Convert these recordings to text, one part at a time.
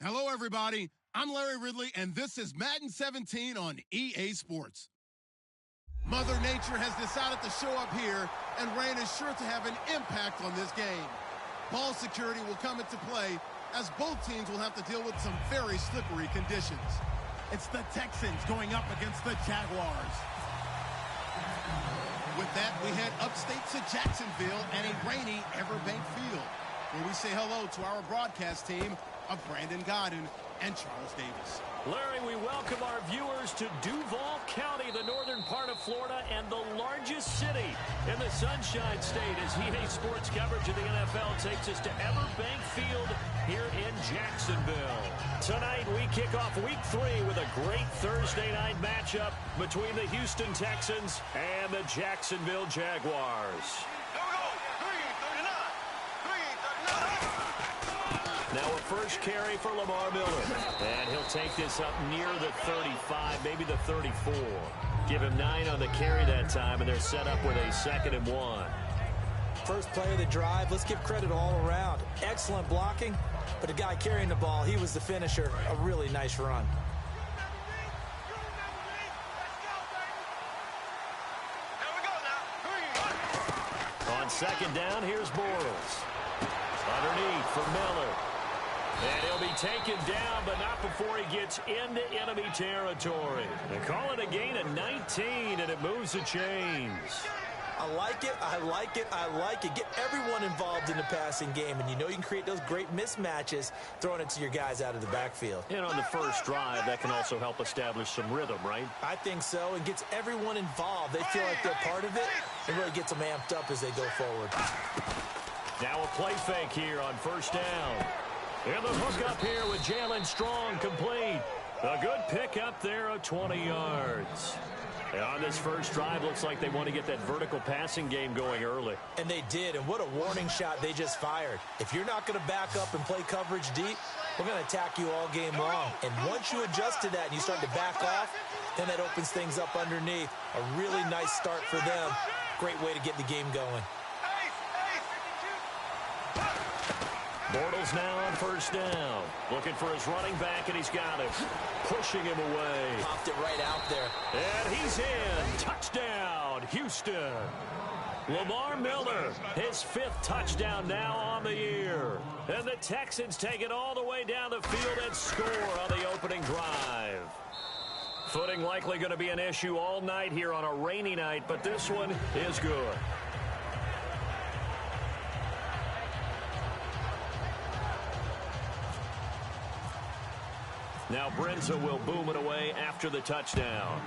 Hello, everybody. I'm Larry Ridley, and this is Madden 17 on EA Sports. Mother Nature has decided to show up here, and rain is sure to have an impact on this game. Ball security will come into play, as both teams will have to deal with some very slippery conditions. It's the Texans going up against the Jaguars. With that, we head upstate to Jacksonville and a rainy Everbank Field, where we say hello to our broadcast team of Brandon Godden and Charles Davis. Larry, we welcome our viewers to Duval County, the northern part of Florida, and the largest city in the Sunshine State, as EA Sports coverage of the NFL takes us to Everbank Field here in Jacksonville. Tonight, we kick off Week 3 with a great Thursday night matchup between the Houston Texans and the Jacksonville Jaguars. Now a first carry for Lamar Miller. And he'll take this up near the 35, maybe the 34. Give him 9 on the carry that time, and they're set up with a 2nd and 1. First play of the drive, let's give credit all around. Excellent blocking, but the guy carrying the ball, he was the finisher. A really nice run. On 2nd down, here's Bortles. Underneath for Miller. And he'll be taken down, but not before he gets into enemy territory. They call it a gain of 19, and it moves the chains. I like it, I like it, I like it. Get everyone involved in the passing game, and you know you can create those great mismatches throwing it to your guys out of the backfield. And on the first drive, that can also help establish some rhythm, right? I think so. It gets everyone involved. They feel like they're part of it. It really gets them amped up as they go forward. Now a play fake here on 1st down. And the hook up here with Jalen Strong complete. A good pick up there of 20 yards. And on this first drive, looks like they want to get that vertical passing game going early. And they did, and what a warning shot they just fired. If you're not going to back up and play coverage deep, we're going to attack you all game long. And once you adjust to that and you start to back off, then that opens things up underneath. A really nice start for them. Great way to get the game going. Bortles now on 1st down. Looking for his running back, and he's got him. Pushing him away. Popped it right out there. And he's in. Touchdown, Houston. Lamar Miller, his 5th touchdown now on the year. And the Texans take it all the way down the field and score on the opening drive. Footing likely going to be an issue all night here on a rainy night, but this one is good. Now Brenza will boom it away after the touchdown.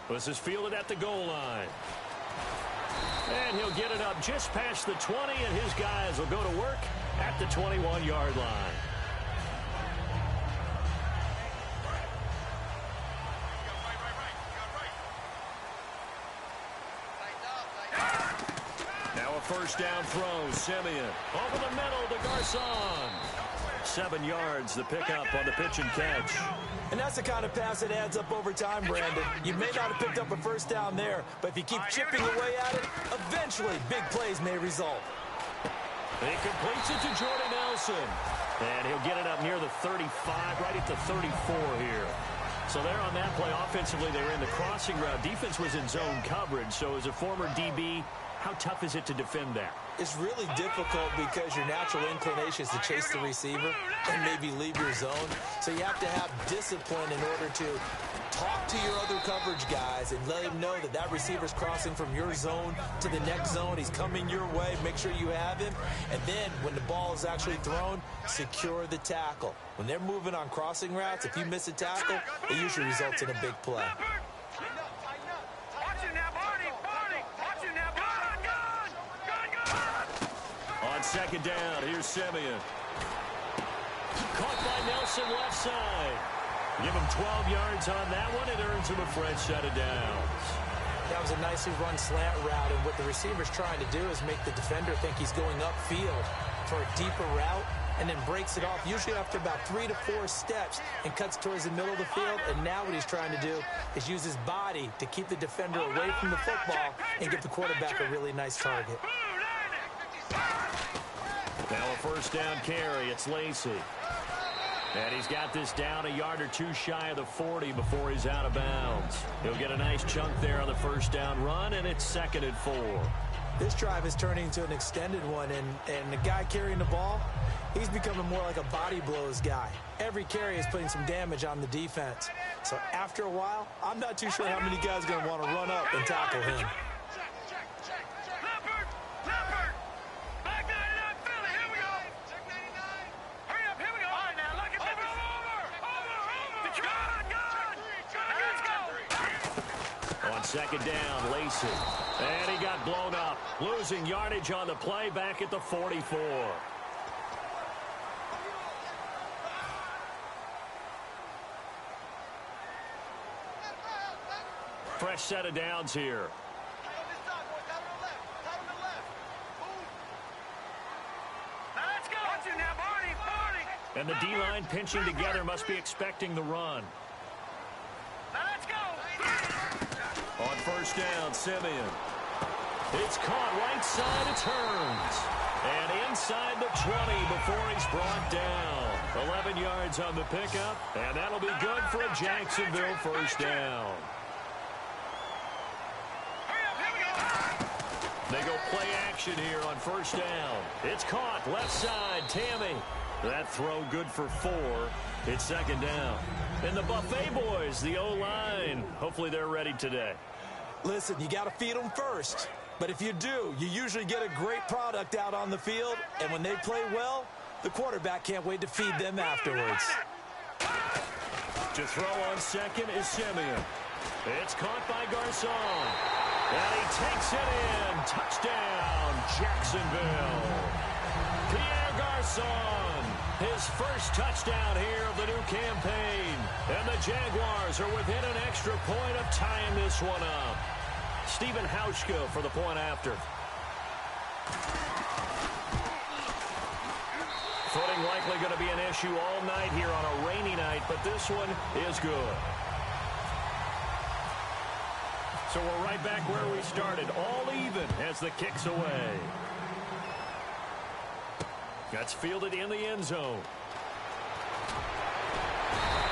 This is fielded at the goal line. And he'll get it up just past the 20, and his guys will go to work at the 21-yard line. Now a 1st down throw. Simeon over the middle to Garcon. 7 yards, the pickup on the pitch and catch. And that's the kind of pass that adds up over time, Brandon. You may not have picked up a 1st down there, but if you keep chipping away at it, eventually big plays may result. He completes it to Jordan Nelson. And he'll get it up near the 35, right at the 34 here. So there on that play, offensively, they were in the crossing route. Defense was in zone coverage, so as a former DB, how tough is it to defend that? It's really difficult because your natural inclination is to chase the receiver and maybe leave your zone. So you have to have discipline in order to talk to your other coverage guys and let them know that that receiver's crossing from your zone to the next zone. He's coming your way. Make sure you have him. And then when the ball is actually thrown, secure the tackle. When they're moving on crossing routes, if you miss a tackle, it usually results in a big play. On 2nd down, here's Simeon. Caught by Nelson left side. Give him 12 yards on that one. It earns him a fresh set of downs. That was a nicely run slant route, and what the receiver's trying to do is make the defender think he's going upfield for a deeper route and then breaks it off, usually after about 3 to 4 steps, and cuts towards the middle of the field. And now what he's trying to do is use his body to keep the defender away from the football and give the quarterback a really nice target. Now a 1st first down carry. It's Lacy. And he's got this down a yard or two shy of the 40 before he's out of bounds. He'll get a nice chunk there on the first down run, and it's 2nd and 4. This drive is turning into an extended one, and the guy carrying the ball, he's becoming more like a body blows guy. Every carry is putting some damage on the defense. So after a while, I'm not too sure how many guys are going to want to run up and tackle him. Second down, Lacy. And he got blown up. Losing yardage on the play back at the 44. Fresh set of downs here. And the D-line pinching together must be expecting the run. On first down, Simeon. It's caught right side, it turns. And inside the 20 before he's brought down. 11 yards on the pickup, and that'll be good for a Jacksonville first down. They go play action here on first down. It's caught, left side, Tammy. That throw good for 4. It's second down. And the Buffet boys, the O-line, hopefully they're ready today. Listen, you got to feed them first. But if you do, you usually get a great product out on the field. And when they play well, the quarterback can't wait to feed them afterwards. To throw on second is Simeon. It's caught by Garcon. And he takes it in. Touchdown, Jacksonville. Pierre Garcon, his first touchdown here of the new campaign. And the Jaguars are within an extra point of tying this one up. Stephen Hauschka for the point after. Footing likely going to be an issue all night here on a rainy night, but this one is good. So we're right back where we started, all even as the kick's away. That's fielded in the end zone.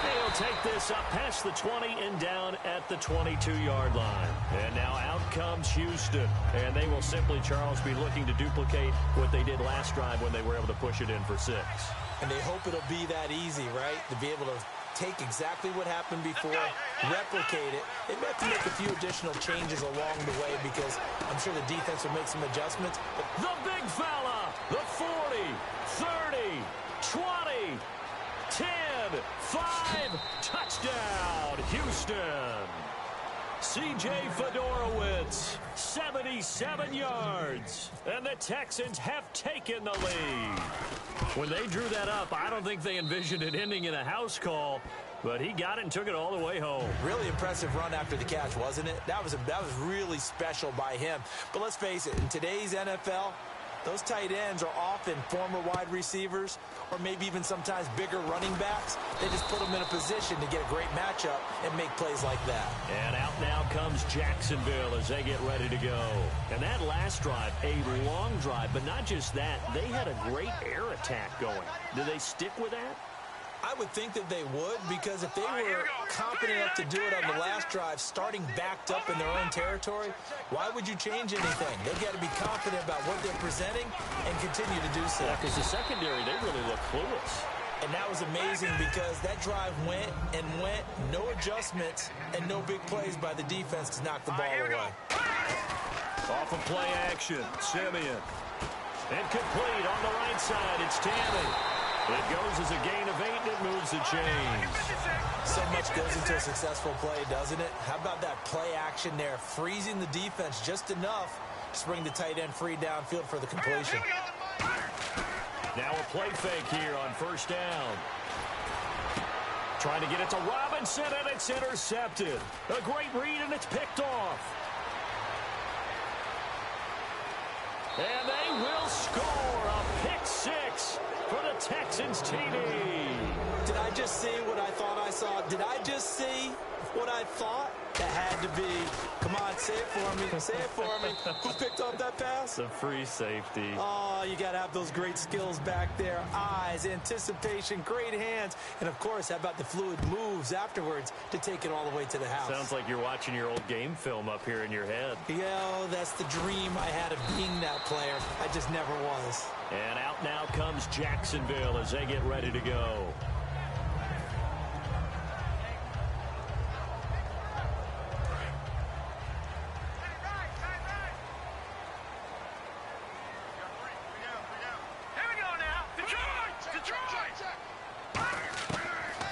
He'll take this up past the 20 and down at the 22-yard line. And now out comes Houston. And they will simply, Charles, be looking to duplicate what they did last drive when they were able to push it in for 6. And they hope it'll be that easy, right? To be able to take exactly what happened before, replicate it. They may have to make a few additional changes along the way because I'm sure the defense will make some adjustments. The big fella, the 40, 30, 20, 10, 5, touchdown, Houston. C.J. Fedorowicz, 77 yards, and the Texans have taken the lead. When they drew that up, I don't think they envisioned it ending in a house call, but he got it and took it all the way home. Really impressive run after the catch, wasn't it? That was really special by him. But let's face it, in today's NFL, those tight ends are often former wide receivers or maybe even sometimes bigger running backs. They just put them in a position to get a great matchup and make plays like that. And out now comes Jacksonville as they get ready to go. And that last drive, a long drive, but not just that. They had a great air attack going. Do they stick with that? I would think that they would, because if they were confident enough to do it on the last drive, starting backed up in their own territory, why would you change anything? They've got to be confident about what they're presenting and continue to do so. Yeah, because the secondary, they really look clueless. And that was amazing because that drive went and went, no adjustments, and no big plays by the defense to knock the ball away. Off of play action, Simeon. Incomplete on the right side, it's Tammy. It goes as a gain of 8, and it moves the chains. So much goes into a successful play, doesn't it? How about that play action there, freezing the defense just enough to bring the tight end free downfield for the completion. Now a play fake here on first down. Trying to get it to Robinson, and it's intercepted. A great read, and it's picked off. And they will score a pick 6 for the Texans TD. Did I just just see what I thought I saw? Did I just see what I thought? That had to be. Come on, say it for me. Say it for me. Who picked up that pass? The free safety. Oh, you got to have those great skills back there. Eyes, anticipation, great hands. And, of course, how about the fluid moves afterwards to take it all the way to the house? Sounds like you're watching your old game film up here in your head. Yeah, that's the dream I had of being that player. I just never was. And out now comes Jacksonville as they get ready to go.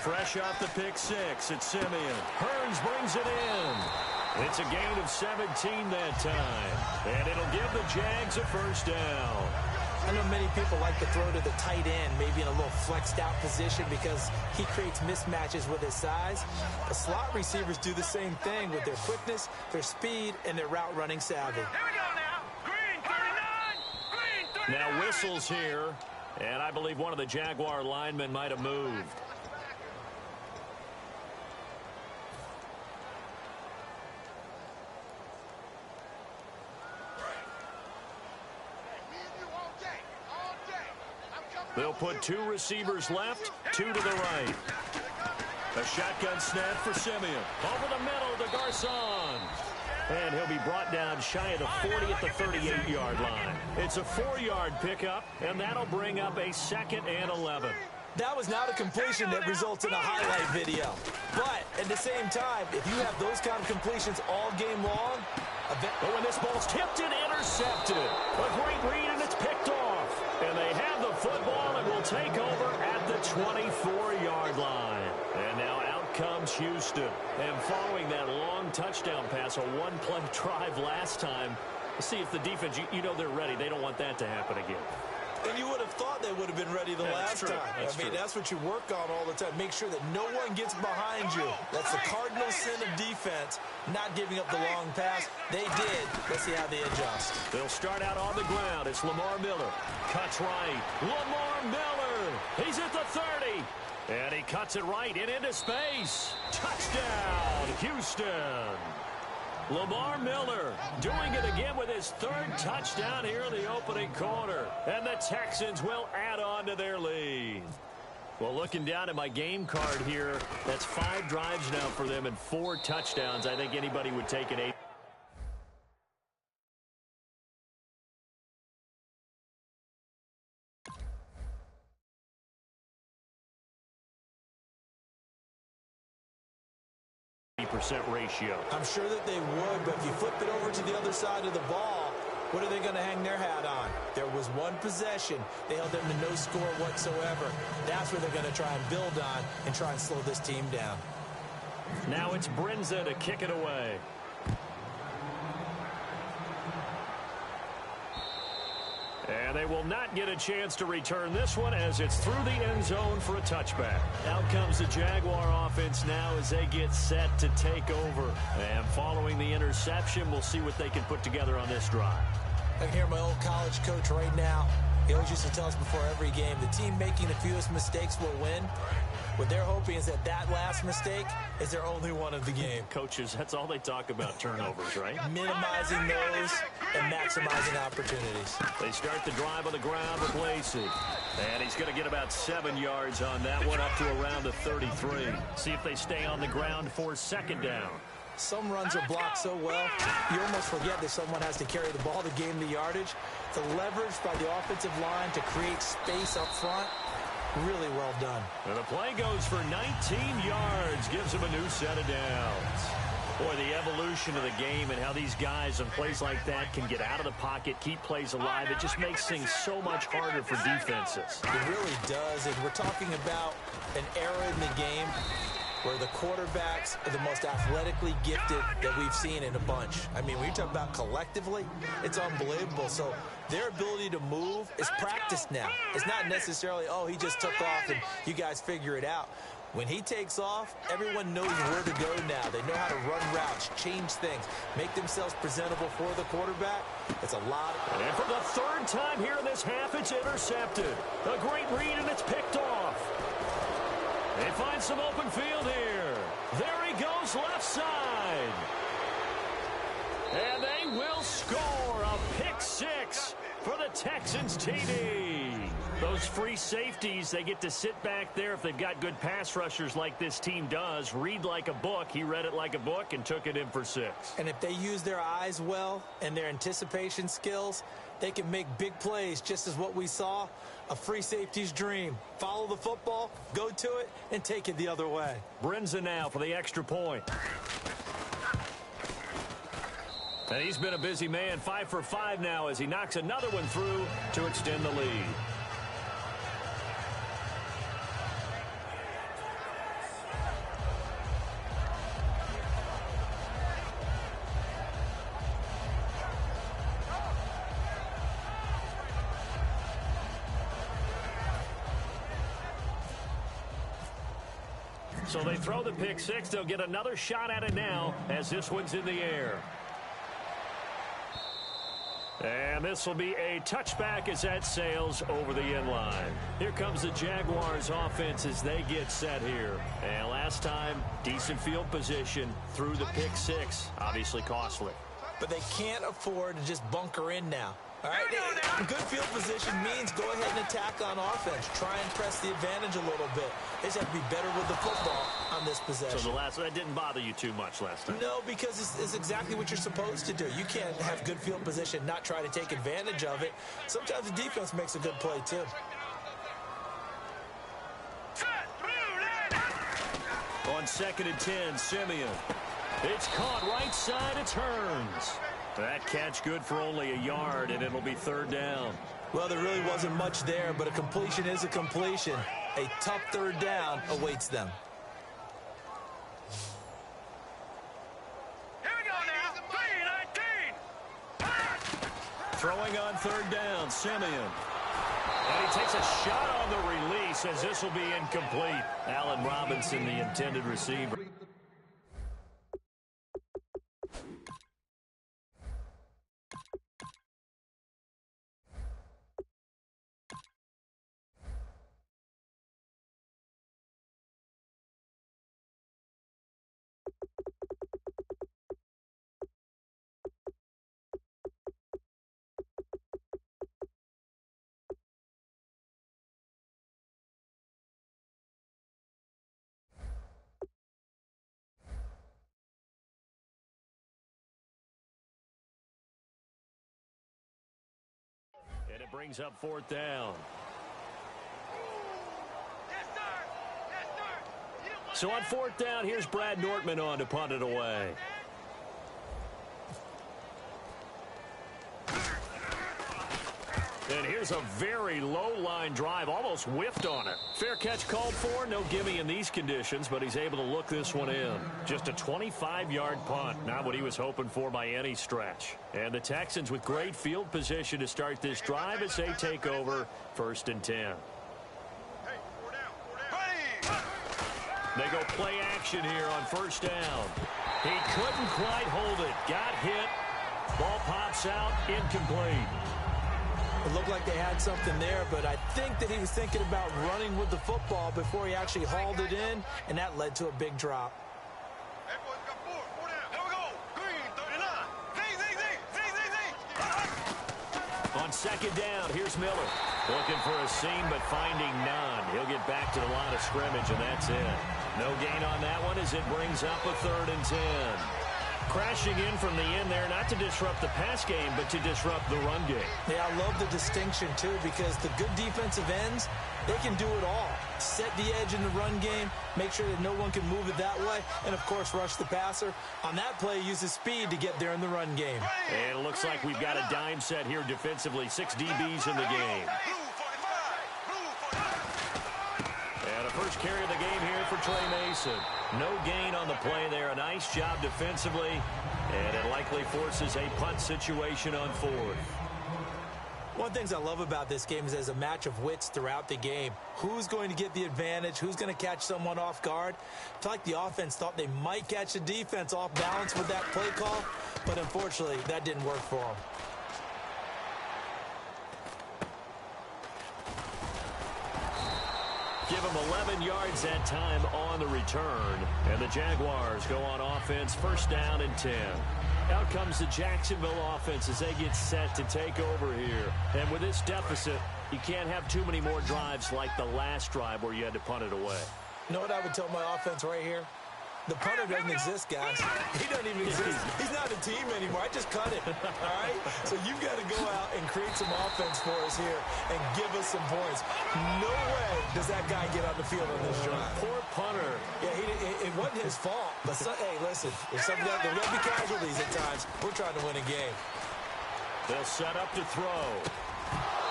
Fresh off the pick six, it's Simeon. Hearns brings it in. It's a gain of 17 that time. And it'll give the Jags a first down. I know many people like to throw to the tight end, maybe in a little flexed out position because he creates mismatches with his size. The slot receivers do the same thing with their quickness, their speed, and their route running savvy. Here we go now. Green 39. Green 39. Now whistles here. And I believe one of the Jaguar linemen might have moved. They'll put two receivers left, two to the right. A shotgun snap for Simeon. Over the middle to Garcon. And he'll be brought down shy of the 40 at the 38-yard line. It's a 4-yard pickup, and that'll bring up a 2nd and 11. That was not a completion that results in a highlight video. But at the same time, if you have those kind of completions all game long, but when this ball's tipped and intercepted, a great read, and it's picked off. And they have the football and will take over at the 24-yard line. And now out comes Houston. And following that long touchdown pass, a one-play drive last time, see if the defense, you know they're ready. They don't want that to happen again. And you would have thought they would have been ready the last time. That's what you work on all the time. Make sure that no one gets behind you. That's the cardinal sin of defense, not giving up the long pass. They did. Let's see how they adjust. They'll start out on the ground. It's Lamar Miller. Cuts right. Lamar Miller. He's at the 30. And he cuts it right and into space. Touchdown, Houston. Lamar Miller doing it again with his 3rd touchdown here in the opening quarter. And the Texans will add on to their lead. Well, looking down at my game card here, that's 5 drives now for them and 4 touchdowns. I think anybody would take an 8. % ratio. I'm sure that they would, but if you flip it over to the other side of the ball, what are they going to hang their hat on? There was one possession. They held them to no score whatsoever. That's where they're going to try and build on and try and slow this team down. Now it's Brinza to kick it away. And they will not get a chance to return this one as it's through the end zone for a touchback. Out comes the Jaguar offense now as they get set to take over. And following the interception, we'll see what they can put together on this drive. I can hear my old college coach right now. He always used to tell us before every game, the team making the fewest mistakes will win. What they're hoping is that that last mistake is their only one of the game. Coaches, that's all they talk about, turnovers, right? Minimizing those and maximizing opportunities. They start the drive on the ground with Lacey. And he's going to get about 7 yards on that one up to around the 33. See if they stay on the ground for 2nd down. Some runs are blocked so well, you almost forget that someone has to carry the ball to gain the yardage. The leverage by the offensive line to create space up front, really well done. And the play goes for 19 yards, gives him a new set of downs. Boy, the evolution of the game and how these guys on plays like that can get out of the pocket, keep plays alive, it just makes things so much harder for defenses. It really does, and we're talking about an era in the game where the quarterbacks are the most athletically gifted that we've seen in a bunch. I mean, when you talk about collectively, it's unbelievable. So their ability to move is practiced now. It's not necessarily, oh, he just took off and you guys figure it out. When he takes off, everyone knows where to go now. They know how to run routes, change things, make themselves presentable for the quarterback. It's a lot. And for the 3rd time here in this half, it's intercepted. A great read, and it's picked off. They find find some open field here. There he goes left side. And they will score a pick six for the Texans TD. Those free safeties, they get to sit back there if they've got good pass rushers like this team does. Read like a book. He read it like a book and took it in for six. And if they use their eyes well and their anticipation skills, they can make big plays, just as what we saw. A free safety's dream. Follow the football, go to it, and take it the other way. Brinza now for the extra point. And he's been a busy man, 5 for 5 now as he knocks another one through to extend the lead. So they throw the pick six. They'll get another shot at it now as this one's in the air. And this will be a touchback as that sails over the end line. Here comes the Jaguars offense as they get set here. And last time, decent field position through the pick six. Obviously costly. But they can't afford to just bunker in now. All right, good field position means go ahead and attack on offense. Try and press the advantage a little bit. They just have to be better with the football on this possession. So that didn't bother you too much last time? No, because it's exactly what you're supposed to do. You can't have good field position, not try to take advantage of it. Sometimes the defense makes a good play, too. On 2nd and 10, Simeon. It's caught right side, it turns. That catch good for only a yard, and it'll be 3rd down. Well, there really wasn't much there, but a completion is a completion. A tough 3rd down awaits them. Here we go now. 3-19. Throwing on 3rd down, Simeon. And he takes a shot on the release as this will be incomplete. Allen Robinson, the intended receiver. And it brings up 4th down. So on 4th down, here's Brad Nortman on to punt it away. And here's a very low-line drive, almost whiffed on it. Fair catch called for, no gimme in these conditions, but he's able to look this one in. Just a 25-yard punt, not what he was hoping for by any stretch. And the Texans with great field position to start this drive as they take over 1st and 10. They go play action here on 1st down. He couldn't quite hold it, got hit. Ball pops out, incomplete. It looked like they had something there, but I think that he was thinking about running with the football before he actually hauled it in, and that led to a big drop. On 2nd down, here's Miller. Looking for a seam, but finding none. He'll get back to the line of scrimmage, and that's it. No gain on that one as it brings up a 3rd and 10. Crashing in from the end there, not to disrupt the pass game, but to disrupt the run game. Yeah, I love the distinction, too, because the good defensive ends, they can do it all. Set the edge in the run game, make sure that no one can move it that way, and, of course, rush the passer. On that play, use his speed to get there in the run game. And it looks like we've got a dime set here defensively. 6 DBs in the game. And a first carry of the game here for Trey Mason. No gain on the play there. A nice job defensively. And it likely forces a punt situation on 4th. One of the things I love about this game is there's a match of wits throughout the game. Who's going to get the advantage? Who's going to catch someone off guard? I feel like the offense thought they might catch the defense off balance with that play call, but unfortunately, that didn't work for them. Give them 11 yards that time on the return. And the Jaguars go on offense, first down and 10. Out comes the Jacksonville offense as they get set to take over here. And with this deficit, you can't have too many more drives like the last drive where you had to punt it away. You know what I would tell my offense right here? The punter doesn't exist, guys. He doesn't even exist. He's not a team anymore. I just cut it, all right? So you've got to go out and create some offense for us here and give us some points. No way does that guy get on the field on this drive. Poor punter. Yeah, it wasn't his fault. But, hey, listen, if there's going to be casualties at times, we're trying to win a game. They'll set up to throw.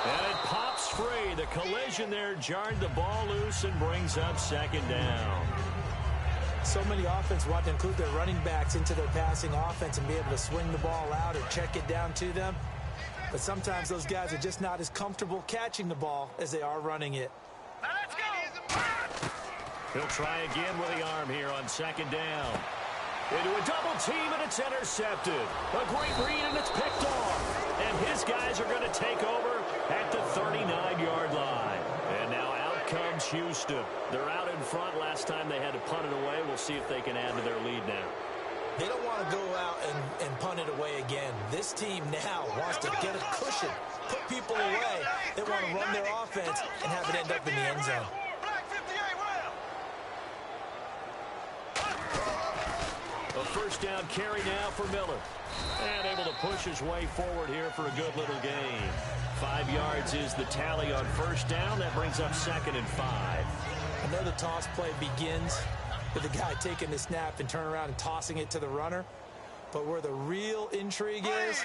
And it pops free. The collision there jarred the ball loose and brings up second down. So many offense want to include their running backs into their passing offense and be able to swing the ball out or check it down to them. But sometimes those guys are just not as comfortable catching the ball as they are running it. Now let's go. He'll try again with the arm here on second down. Into a double team, and it's intercepted. A great read, and it's picked off. And his guys are going to take over at the 39-yard line. And now out comes Houston. They're out in front. Last time they had to punt it away. We'll see if they can add to their lead now. They don't want to go out and punt it away again. This team now wants to get a cushion, put people away. They want to run their offense and have it end up in the end zone. A first down carry now for Miller. And able to push his way forward here for a good little gain. 5 yards is the tally on first down. That brings up second and 5. Another toss play begins with the guy taking the snap and turning around and tossing it to the runner. But where the real intrigue is,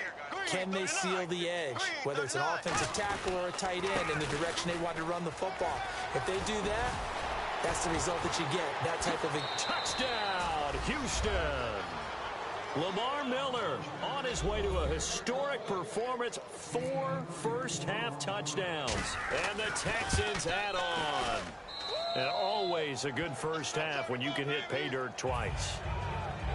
can they seal the edge? Whether it's an offensive tackle or a tight end in the direction they want to run the football. If they do that, that's the result that you get. That type of a touchdown, Houston. Lamar Miller on his way to a historic performance. 4 first-half touchdowns. And the Texans add on. And always a good first half when you can hit pay dirt twice.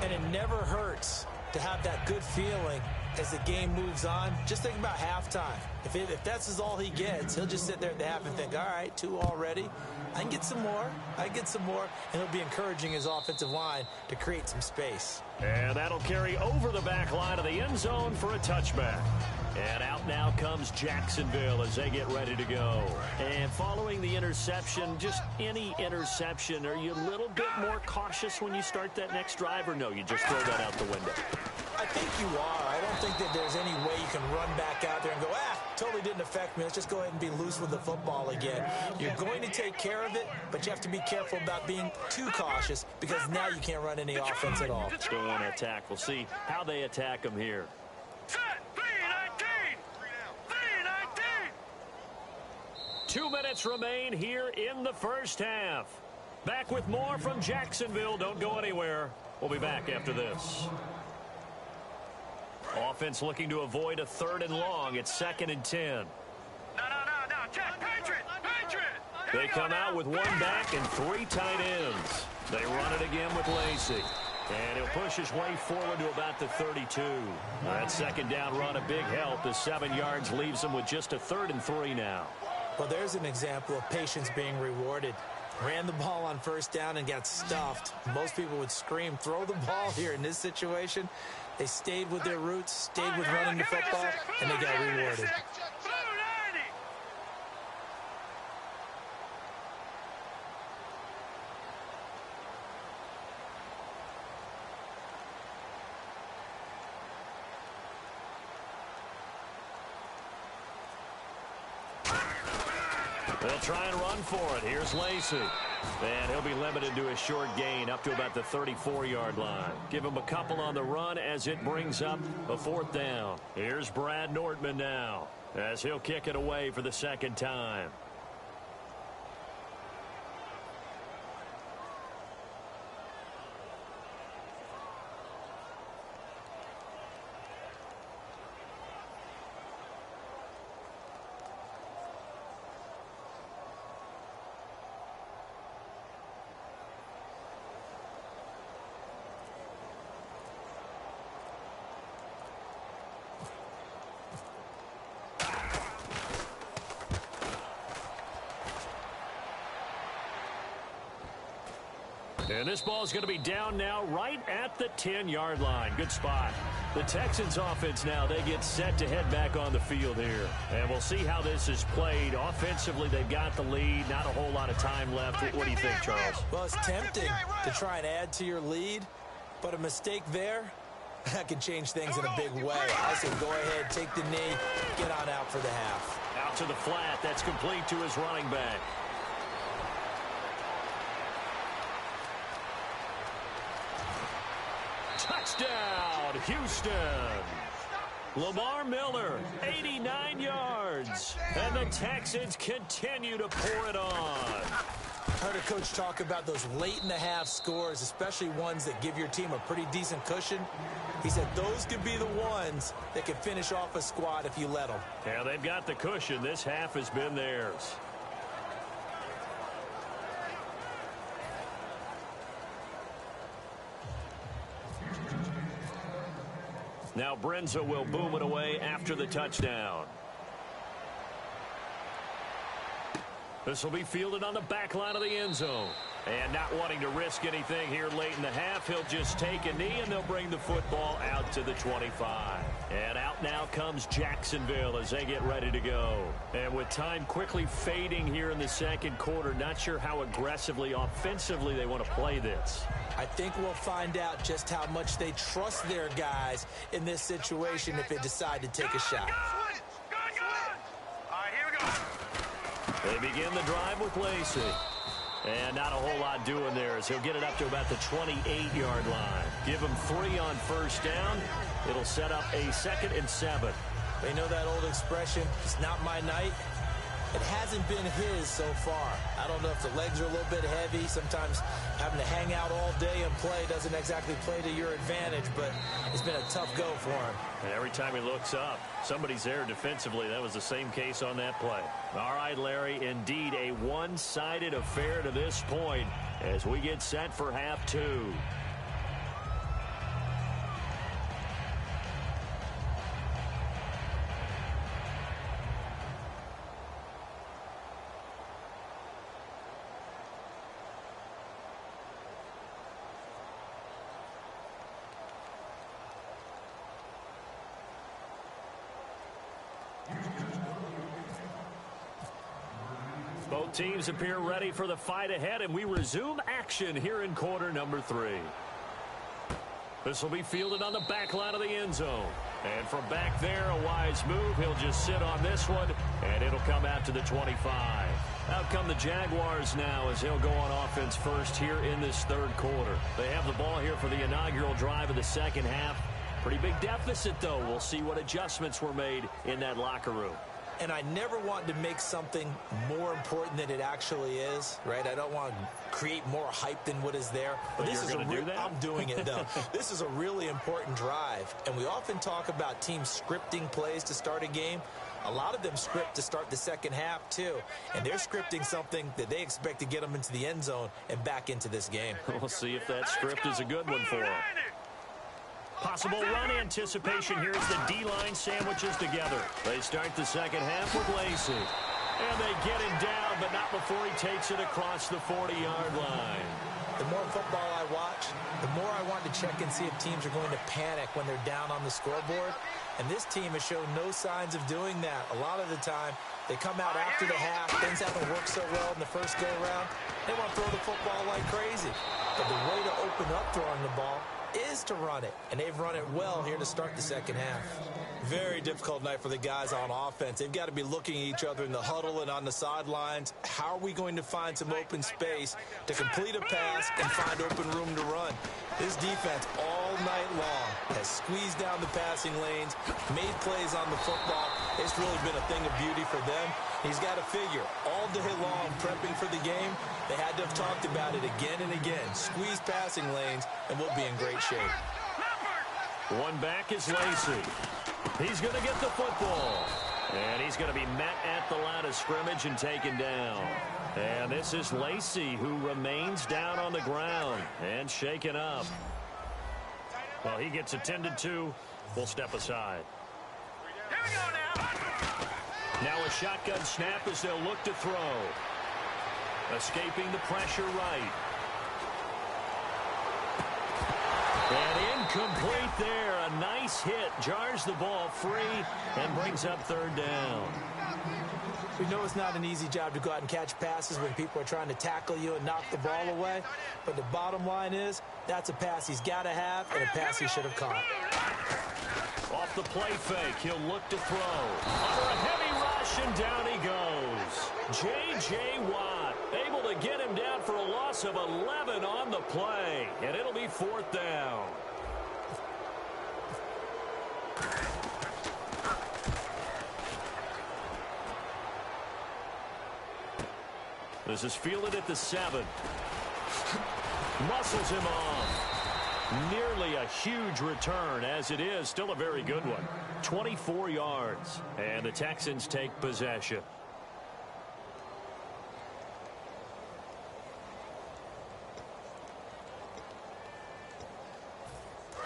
And it never hurts to have that good feeling as the game moves on. Just think about halftime. If that's all he gets, he'll just sit there at the half and think, all right, 2 already. I can get some more. I get some more. And he'll be encouraging his offensive line to create some space. And that'll carry over the back line of the end zone for a touchback. And out now comes Jacksonville as they get ready to go. And following the interception, just any interception, are you a little bit more cautious when you start that next drive, or no, you just throw that out the window? I think you are. I don't think that there's any way you can run back out there and go, totally didn't affect me. Let's just go ahead and be loose with the football again. You're going to take care of it, but you have to be careful about being too cautious because now you can't run any offense at all. Still want to attack. We'll see how they attack them here. Set, 3-19. 3-19. 2 minutes remain here in the first half. Back with more from Jacksonville. Don't go anywhere. We'll be back after this. Offense looking to avoid a 3rd and long. It's 2nd and 10. No. Check. Patriot. They come out with 1 back and 3 tight ends. They run it again with Lacey. And he'll push his way forward to about the 32. That second down run, a big help as 7 yards leaves them with just a 3rd and 3 now. Well, there's an example of patience being rewarded. Ran the ball on first down and got stuffed. Most people would scream, throw the ball here. In this situation, they stayed with their roots, stayed with running the football, and they got rewarded. They'll try and run for it. Here's Lacey. And he'll be limited to a short gain up to about the 34-yard line. Give him a couple on the run as it brings up a 4th down. Here's Brad Nordman now as he'll kick it away for the 2nd time. And this ball is going to be down now right at the 10-yard line. Good spot. The Texans offense now, they get set to head back on the field here. And we'll see how this is played. Offensively, they've got the lead. Not a whole lot of time left. What do you think, Charles? Well, it's tempting to try and add to your lead, but a mistake there, that can change things in a big way. I say go ahead, take the knee, get on out for the half. Out to the flat. That's complete to his running back. Touchdown, Houston. Lamar Miller, 89 yards. And the Texans continue to pour it on. I heard a coach talk about those late-in-the-half scores, especially ones that give your team a pretty decent cushion. He said those could be the ones that can finish off a squad if you let them. Yeah, they've got the cushion. This half has been theirs. Now Brenza will boom it away after the touchdown. This will be fielded on the back line of the end zone. And not wanting to risk anything here late in the half, he'll just take a knee and they'll bring the football out to the 25. And out now comes Jacksonville as they get ready to go. And with time quickly fading here in the second quarter, not sure how aggressively, offensively they want to play this. I think we'll find out just how much they trust their guys in this situation if they decide to take a shot. All right, here we go. They begin the drive with Lacey. And not a whole lot doing there as he'll get it up to about the 28-yard line. Give him 3 on first down. It'll set up a 2nd and 7. They know that old expression, it's not my night. It hasn't been his so far. I don't know if the legs are a little bit heavy. Sometimes having to hang out all day and play doesn't exactly play to your advantage, but it's been a tough go for him. And every time he looks up, somebody's there defensively. That was the same case on that play. All right, Larry, indeed a one-sided affair to this point as we get set for half 2. Both teams appear ready for the fight ahead, and we resume action here in quarter number 3. This will be fielded on the back line of the end zone. And from back there, a wise move. He'll just sit on this one, and it'll come out to the 25. Out come the Jaguars now as they'll go on offense first here in this third quarter. They have the ball here for the inaugural drive of the second half. Pretty big deficit, though. We'll see what adjustments were made in that locker room. And I never want to make something more important than it actually is, right? I don't want to create more hype than what is there. But this is going to do that? I'm doing it, though. This is a really important drive. And we often talk about teams scripting plays to start a game. A lot of them script to start the second half, too. And they're scripting something that they expect to get them into the end zone and back into this game. We'll see if that script is a good one for them. Possible run anticipation here as the D-line sandwiches together. They start the second half with Lacey. And they get him down, but not before he takes it across the 40-yard line. The more football I watch, the more I want to check and see if teams are going to panic when they're down on the scoreboard. And this team has shown no signs of doing that. A lot of the time, they come out after the half. Things haven't worked so well in the first go-around. They want to throw the football like crazy. But the way to open up throwing the ball is to run it, and they've run it well here to start the second half. Very difficult night for the guys on offense. They've got to be looking at each other in the huddle and on the sidelines. How are we going to find some open space to complete a pass and find open room to run? This defense all night long has squeezed down the passing lanes, made plays on the football. It's really been a thing of beauty for them. He's got to figure all day long prepping for the game. They had to have talked about it again and again. Squeeze passing lanes, and we'll be in great shape. One back is Lacey. He's going to get the football. And he's going to be met at the line of scrimmage and taken down. And this is Lacey, who remains down on the ground and shaken up. Well, he gets attended to. We'll step aside. Here we go now. Now a shotgun snap as they'll look to throw. Escaping the pressure right. Complete there. A nice hit. Jars the ball free and brings up third down. We know it's not an easy job to go out and catch passes when people are trying to tackle you and knock the ball away. But the bottom line is, that's a pass he's got to have and a pass he should have caught. Off the play fake, he'll look to throw. Under a heavy rush, and down he goes. J.J. Watt able to get him down for a loss of 11 on the play. And it'll be fourth down. This is fielded at the 7. Muscles him off. Nearly a huge return, as it is still a very good one. 24 yards, and the Texans take possession.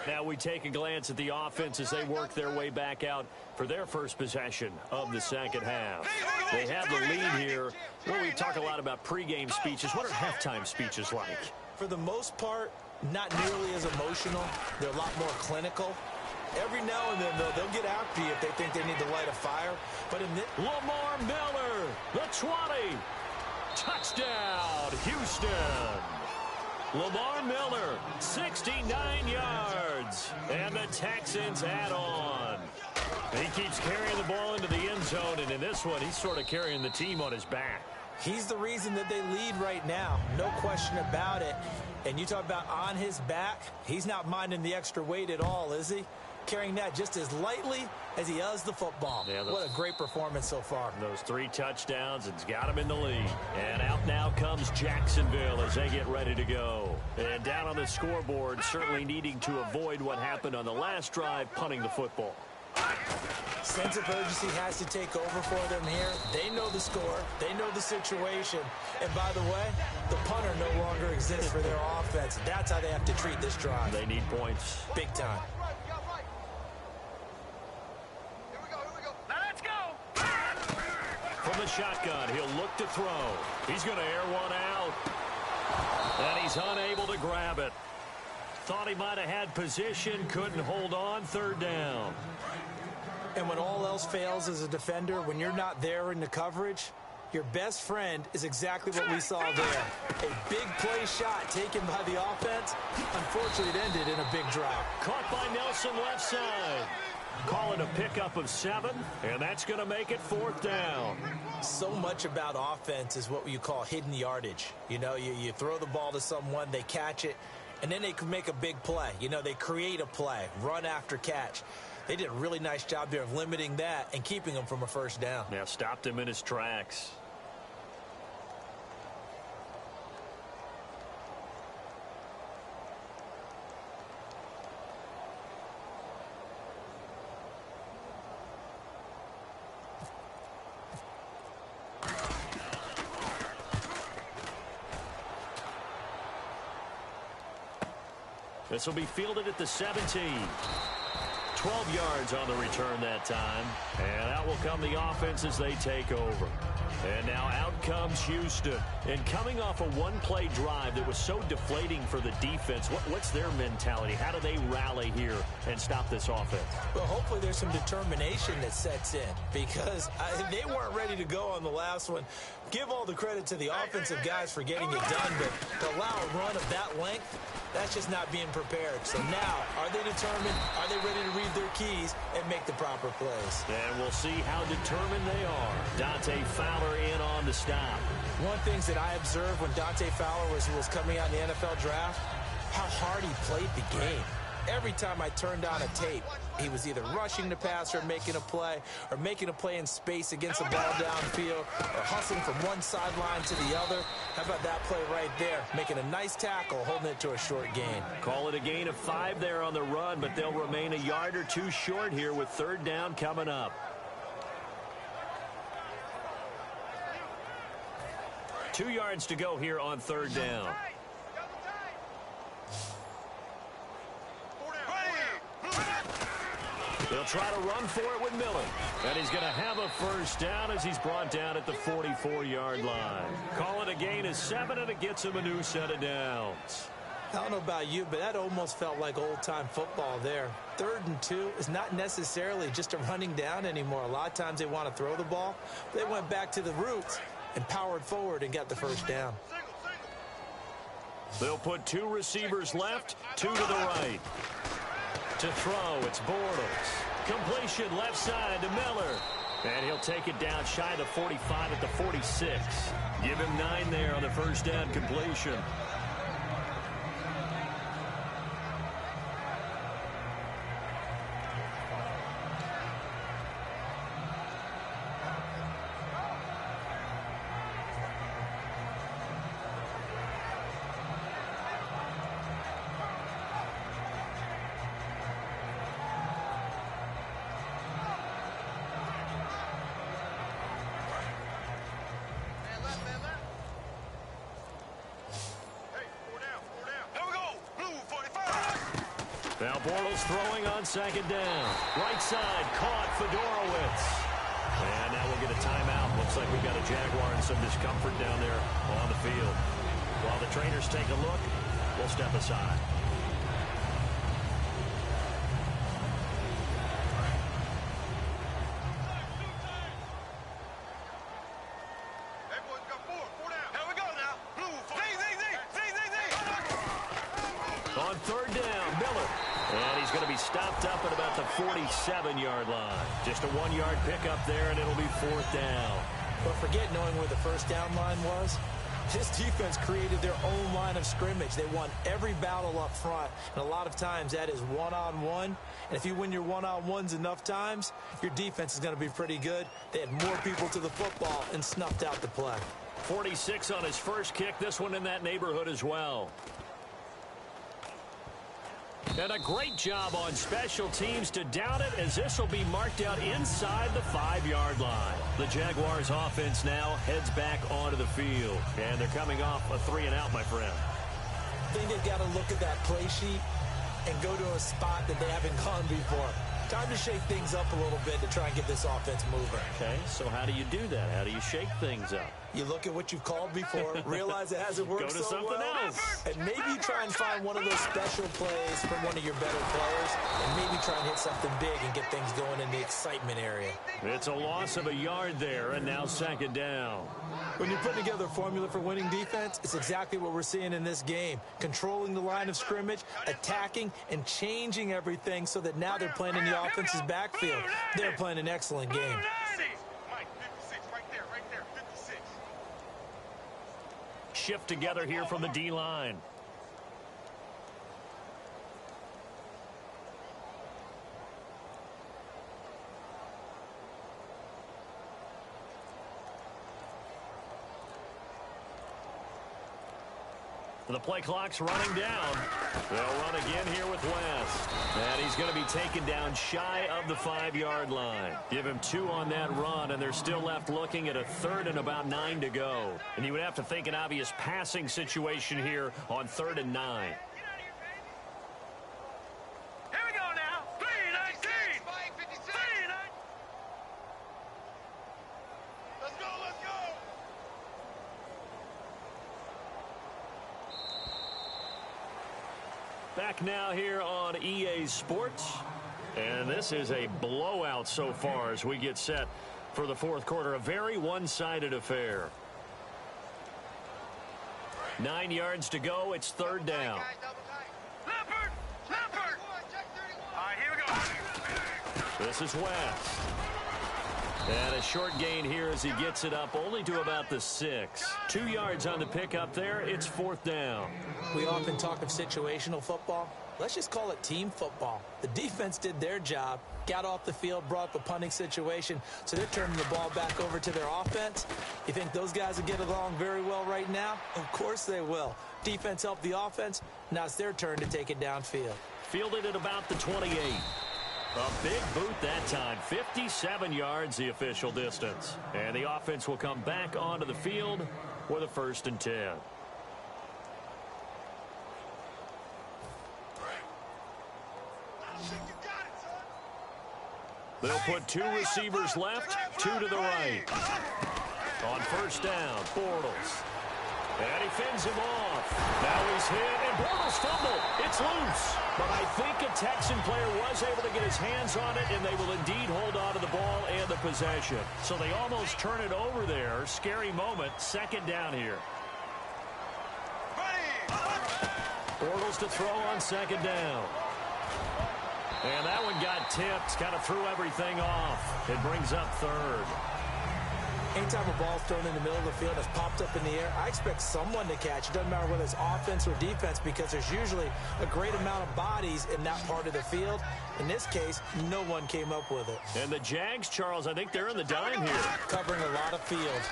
Now we take a glance at the offense as they work their way back out for their first possession of the second half. They have the lead here. Well, we talk a lot about pregame speeches. What are halftime speeches like? For the most part, not nearly as emotional. They're a lot more clinical. Every now and then, though, they'll get after you if they think they need to light a fire. But in this... Lamar Miller, the 20. Touchdown, Houston. Lamar Miller, 69 yards, and the Texans add on. He keeps carrying the ball into the end zone, and in this one, he's sort of carrying the team on his back. He's the reason that they lead right now, no question about it. And you talk about on his back, he's not minding the extra weight at all, is he? Carrying that just as lightly as he does the football. Yeah, what a great performance so far. Those 3 touchdowns, it's got him in the lead. And out now comes Jacksonville as they get ready to go. And down on the scoreboard, certainly needing to avoid what happened on the last drive, punting the football. Sense of urgency has to take over for them here. They know the score. They know the situation. And by the way, the punter no longer exists for their offense. That's how they have to treat this drive. They need points. Big time. From the shotgun, he'll look to throw. He's going to air one out. And he's unable to grab it. Thought he might have had position, couldn't hold on, third down. And when all else fails as a defender, when you're not there in the coverage, your best friend is exactly what we saw there. A big play shot taken by the offense. Unfortunately, it ended in a big drop. Caught by Nelson left side. Call it a pickup of 7, and that's going to make it fourth down. So much about offense is what you call hidden yardage. You know, you throw the ball to someone, they catch it, and then they can make a big play. You know, they create a play, run after catch. They did a really nice job there of limiting that and keeping him from a first down. Now stopped him in his tracks. This will be fielded at the 17. 12 yards on the return that time. And out will come the offense as they take over. And now out comes Houston. And coming off a one-play drive that was so deflating for the defense, what's their mentality? How do they rally here and stop this offense? Well, hopefully there's some determination that sets in because they weren't ready to go on the last one. Give all the credit to the offensive guys for getting it done, but to allow a run of that length, that's just not being prepared. So now, are they determined? Are they ready to read their keys and make the proper plays? And we'll see how determined they are. Dante Fowler in on the stop. One thing that I observed when Dante Fowler was coming out in the NFL draft, how hard he played the game. Every time I turned on a tape, he was either rushing the passer, making a play, or making a play in space against a ball downfield, or hustling from one sideline to the other. How about that play right there? Making a nice tackle, holding it to a short gain. Call it a gain of 5 there on the run, but they'll remain a yard or 2 short here with third down coming up. 2 yards to go here on third down. They'll try to run for it with Miller. And he's going to have a first down as he's brought down at the 44-yard line. Call it a gain of 7, and it gets him a new set of downs. I don't know about you, but that almost felt like old-time football there. 3rd and 2 is not necessarily just a running down anymore. A lot of times they want to throw the ball. They went back to the roots and powered forward and got the first down. They'll put 2 receivers left, 2 to the right. To throw, it's Bortles. Completion left side to Miller. And he'll take it down shy of the 45 at the 46. Give him 9 there on the first down completion. Now Bortles throwing on 2nd down. Right side, caught Fedorowicz. And now we'll get a timeout. Looks like we've got a Jaguar and some discomfort down there on the field. While the trainers take a look, we'll step aside. On 3rd down, Miller. And he's going to be stopped up at about the 47-yard line. Just a 1-yard pickup there, and it'll be 4th down. But forget knowing where the first down line was. This defense created their own line of scrimmage. They won every battle up front, and a lot of times that is one-on-one. And if you win your one-on-ones enough times, your defense is going to be pretty good. They had more people to the football and snuffed out the play. 46 on his first kick. This one in that neighborhood as well. And a great job on special teams to down it, as this will be marked out inside the 5-yard line. The Jaguars offense now heads back onto the field. And they're coming off a 3-and-out, my friend. I think they've got to look at that play sheet and go to a spot that they haven't gone before. Time to shake things up a little bit to try and get this offense moving. Okay, so how do you do that? How do you shake things up? You look at what you've called before, realize it hasn't worked Go to so something well, else. and maybe you try and find one of those special plays from one of your better players, and maybe try and hit something big and get things going in the excitement area. It's a loss of a yard there, and now 2nd down. When you put together a formula for winning defense, it's exactly what we're seeing in this game. Controlling the line of scrimmage, attacking, and changing everything so that now they're playing in the offense's backfield. They're playing an excellent game. Shift together here from the D-line. The play clock's running down. They'll run again here with West. And he's going to be taken down shy of the 5-yard line. Give him 2 on that run, and they're still left looking at a 3rd and about 9 to go. And you would have to think an obvious passing situation here on 3rd and 9. Here we go now. 3-19. 3-19. Let's go, let's go. Back now here on EA Sports. And this is a blowout so far as we get set for the 4th quarter. A very one-sided affair. 9 yards to go. It's 3rd down. Leopard! Leopard! All right, here we go. This is West. And a short gain here as he gets it up only to about the 6. 2 yards on the pickup there. It's 4th down. We often talk of situational football. Let's just call it team football. The defense did their job, got off the field, brought up a punting situation, so they're turning the ball back over to their offense. You think those guys will get along very well right now? Of course they will. Defense helped the offense. Now it's their turn to take it downfield. Fielded at about the 28. A big boot that time. 57 yards the official distance. And the offense will come back onto the field with a 1st and 10. They'll put 2 receivers left, 2 to the right. On 1st down, Bortles. And he fends him off. Now he's hit, and Bortles fumbled. It's loose. But I think a Texan player was able to get his hands on it, and they will indeed hold on to the ball and the possession. So they almost turn it over there. Scary moment. Second down here. Bortles to throw on second down. And that one got tipped. Kind of threw everything off. It brings up third. Anytime a ball's thrown in the middle of the field that's popped up in the air, I expect someone to catch. It doesn't matter whether it's offense or defense because there's usually a great amount of bodies in that part of the field. In this case, no one came up with it. And the Jags, Charles, I think they're in the dime here. Covering a lot of field.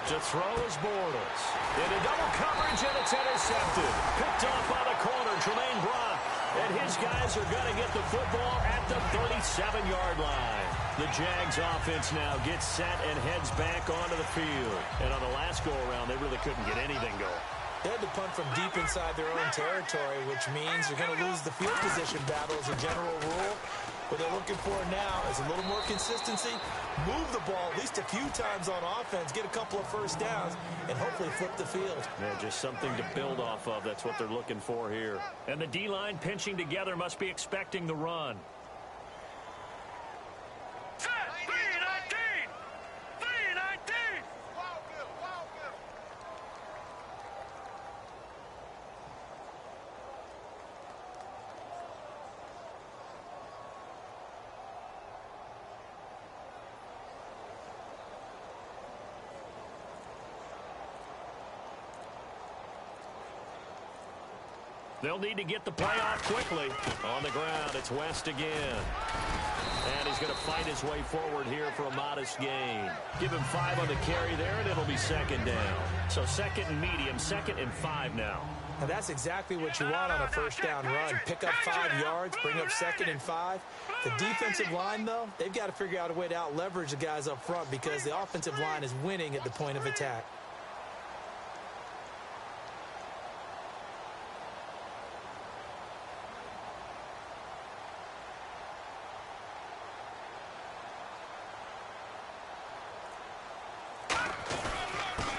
To throw is Bortles. Into double coverage, and it's intercepted. Picked off by the corner, Tremaine Brock. And his guys are going to get the football at the 37-yard line. The Jags offense now gets set and heads back onto the field. And on the last go-around, they really couldn't get anything going. They had to punt from deep inside their own territory, which means you're going to lose the field position battle as a general rule. What they're looking for now is a little more consistency, move the ball at least a few times on offense, get a couple of first downs, and hopefully flip the field. Yeah, just something to build off of. That's what they're looking for here. And the D-line pinching together must be expecting the run. Set, 3-19! 3-19! They'll need to get the play off quickly. On the ground, it's West again. And he's going to fight his way forward here for a modest gain. Give him 5 on the carry there, and it'll be second down. So second and medium, 2nd and 5 now. And that's exactly what you want on a first down run. Pick up 5 yards, bring up 2nd and 5. The defensive line, though, they've got to figure out a way to out-leverage the guys up front because the offensive line is winning at the point of attack.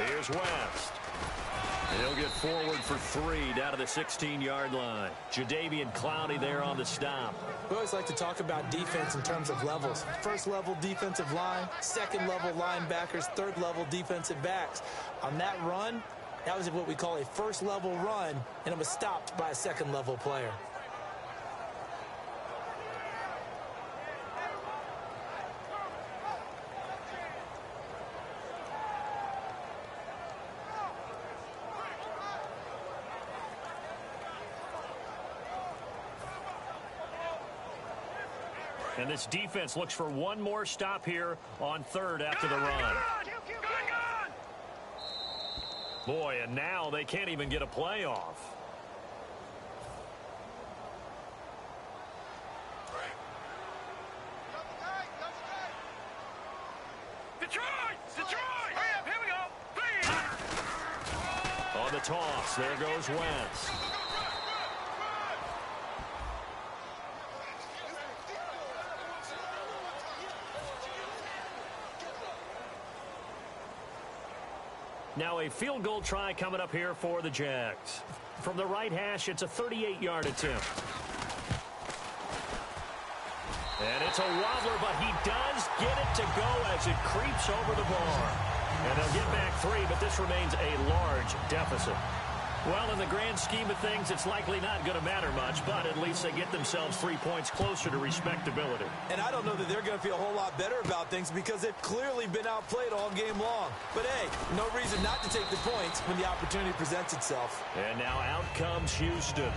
Here's West. He'll get forward for 3 down to the 16-yard line. Jadeveon Clowney there on the stop. We always like to talk about defense in terms of levels. First level defensive line, second level linebackers, third level defensive backs. On that run, that was what we call a first level run, and it was stopped by a second level player. And this defense looks for one more stop here on third after the run. Boy, and now they can't even get a play off. Detroit! Detroit! Here we go! On the toss, there goes Wentz. Now a field goal try coming up here for the Jags. From the right hash, it's a 38-yard attempt. And it's a wobbler, but he does get it to go as it creeps over the bar. And they'll get back 3, but this remains a large deficit. Well, in the grand scheme of things, it's likely not going to matter much, but at least they get themselves 3 points closer to respectability. And I don't know that they're going to feel a whole lot better about things because they've clearly been outplayed all game long. But, hey, no reason not to take the points when the opportunity presents itself. And now out comes Houston.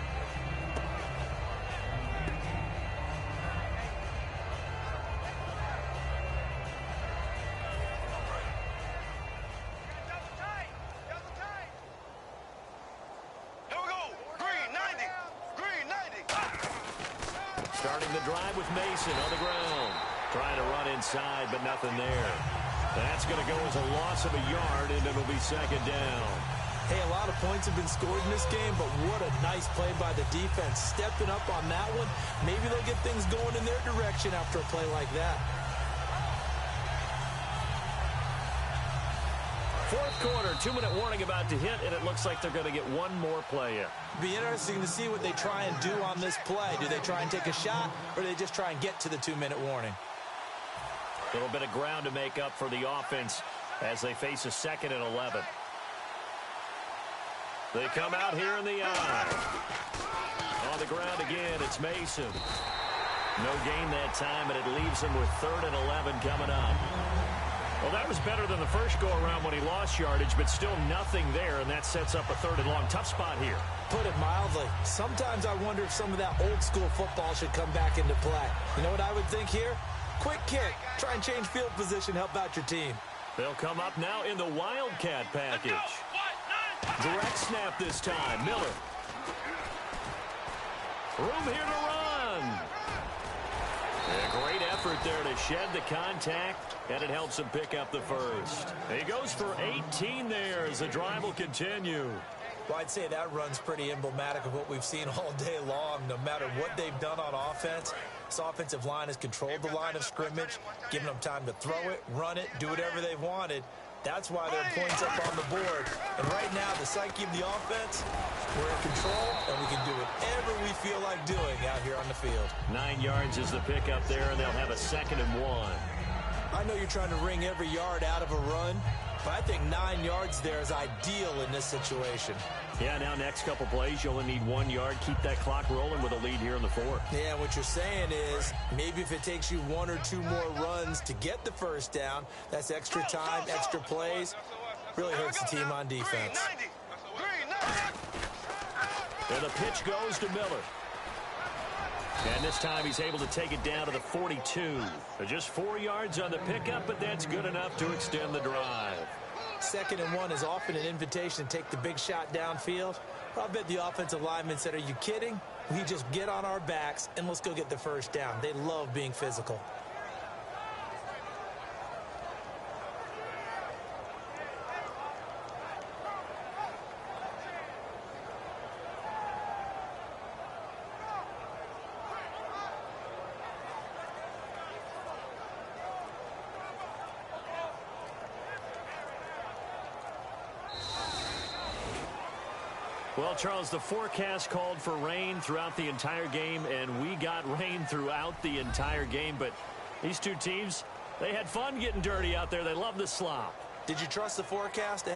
Starting the drive with Mason on the ground. Trying to run inside, but nothing there. That's going to go as a loss of a yard, and it'll be second down. Hey, a lot of points have been scored in this game, but what a nice play by the defense. Stepping up on that one, maybe they'll get things going in their direction after a play like that. Fourth quarter, 2-minute warning about to hit, and it looks like they're going to get one more play in. Be interesting to see what they try and do on this play. Do they try and take a shot, or do they just try and get to the 2-minute warning? A little bit of ground to make up for the offense as they face a 2nd and 11. They come out here in the eye. On the ground again, it's Mason. No gain that time, and it leaves him with 3rd and 11 coming up. Well, that was better than the first go-around when he lost yardage, but still nothing there, and that sets up a 3rd and long. Tough spot here. Put it mildly. Sometimes I wonder if some of that old-school football should come back into play. You know what I would think here? Quick kick. Try and change field position, help out your team. They'll come up now in the Wildcat package. Direct snap this time. Miller. Room here to run. A great effort there to shed the contact, and it helps him pick up the first. He goes for 18 there as the drive will continue. Well, I'd say that run's pretty emblematic of what we've seen all day long. No matter what they've done on offense, this offensive line has controlled the line of scrimmage, given them time to throw it, run it, do whatever they've wanted. That's why there are points up on the board. And right now, the psyche of the offense, we're in control, and we can do whatever we feel like doing out here on the field. 9 yards is the pickup there, and they'll have a 2nd and 1. I know you're trying to wring every yard out of a run, but I think 9 yards there is ideal in this situation. Yeah, now next couple plays, you only need 1 yard. Keep that clock rolling with a lead here in the 4th. Yeah, what you're saying is maybe if it takes you 1 or 2 more runs to get the first down, that's extra time, extra plays. Really hurts the team on defense. And the pitch goes to Miller. And this time he's able to take it down to the 42. Just 4 yards on the pickup, but that's good enough to extend the drive. 2nd and 1 is often an invitation to take the big shot downfield. I bet the offensive lineman said, are you kidding? We just get on our backs and let's go get the first down. They love being physical. Well, Charles, the forecast called for rain throughout the entire game, and we got rain throughout the entire game. But these two teams, they had fun getting dirty out there. They love the slop. Did you trust the forecast?